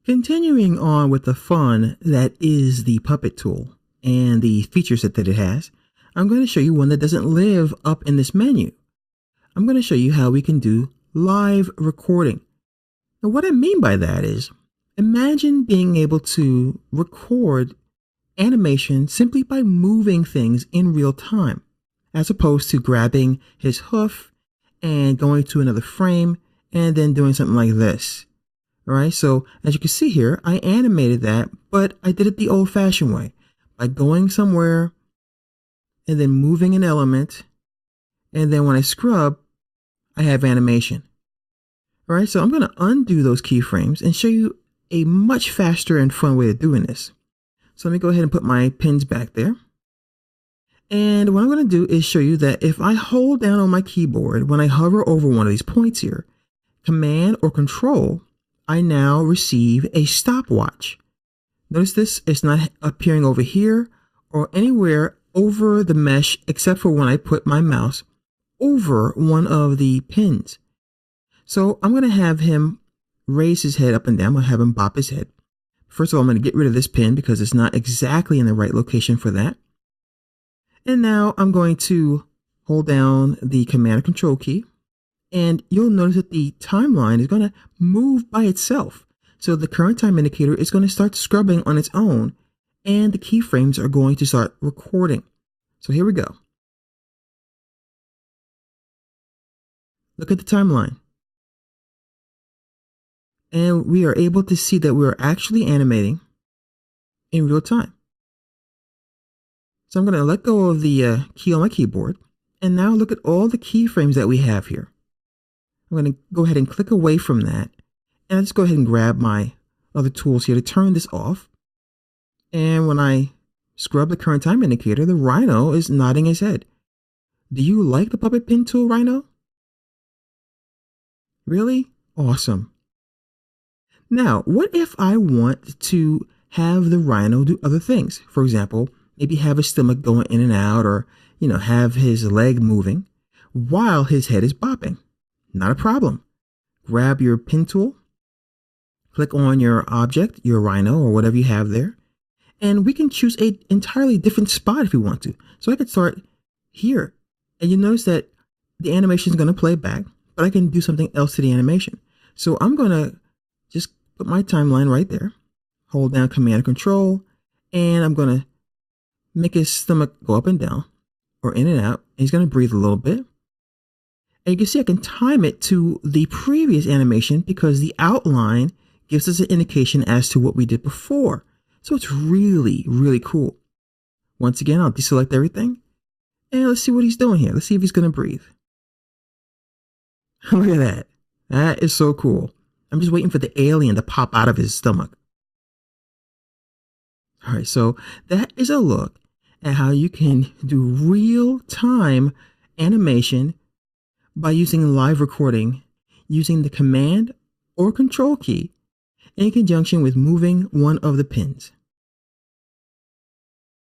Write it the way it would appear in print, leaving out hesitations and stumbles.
Continuing on with the fun that is the puppet tool and the feature set that it has, I'm going to show you one that doesn't live up in this menu. I'm going to show you how we can do live recording. Now, what I mean by that is, imagine being able to record animation simply by moving things in real time, as opposed to grabbing his hoof and going to another frame and then doing something like this. All right, so as you can see here, I animated that, but I did it the old-fashioned way by going somewhere and then moving an element, and then when I scrub, I have animation. All right, so I'm going to undo those keyframes and show you a much faster and fun way of doing this. So let me go ahead and put my pins back there. And what I'm going to do is show you that if I hold down on my keyboard, when I hover over one of these points here, Command or Control, I now receive a stopwatch. Notice this, it's not appearing over here or anywhere over the mesh except for when I put my mouse over one of the pins. So I'm going to have him raise his head up and down. I'm going to have him bop his head. First of all, I'm going to get rid of this pin because it's not exactly in the right location for that. And now I'm going to hold down the Command or Control key. And you'll notice that the timeline is going to move by itself. So the current time indicator is going to start scrubbing on its own, and the keyframes are going to start recording. So here we go. Look at the timeline. And we are able to see that we are actually animating in real time. So I'm going to let go of the key on my keyboard. And now look at all the keyframes that we have here. I'm going to go ahead and click away from that. And I'll just go ahead and grab my other tools here to turn this off. And when I scrub the current time indicator, the Rhino is nodding his head. Do you like the puppet pin tool, Rhino? Really? Awesome. Now, what if I want to have the Rhino do other things? For example, maybe have his stomach going in and out, or, have his leg moving while his head is bopping. Not a problem. Grab your pin tool, click on your object, your Rhino or whatever you have there, and we can choose an entirely different spot if we want to. So I could start here, and you notice that the animation is going to play back, but I can do something else to the animation. So I'm going to just put my timeline right there, hold down Command or Control, and I'm going to make his stomach go up and down or in and out. And he's going to breathe a little bit. And you can see I can time it to the previous animation because the outline gives us an indication as to what we did before. So it's really, really cool. Once again, I'll deselect everything. And let's see what he's doing here. Let's see if he's going to breathe. Look at that. That is so cool. I'm just waiting for the alien to pop out of his stomach. All right, so that is a look at how you can do real-time animation by using live recording, using the Command or Control key in conjunction with moving one of the pins.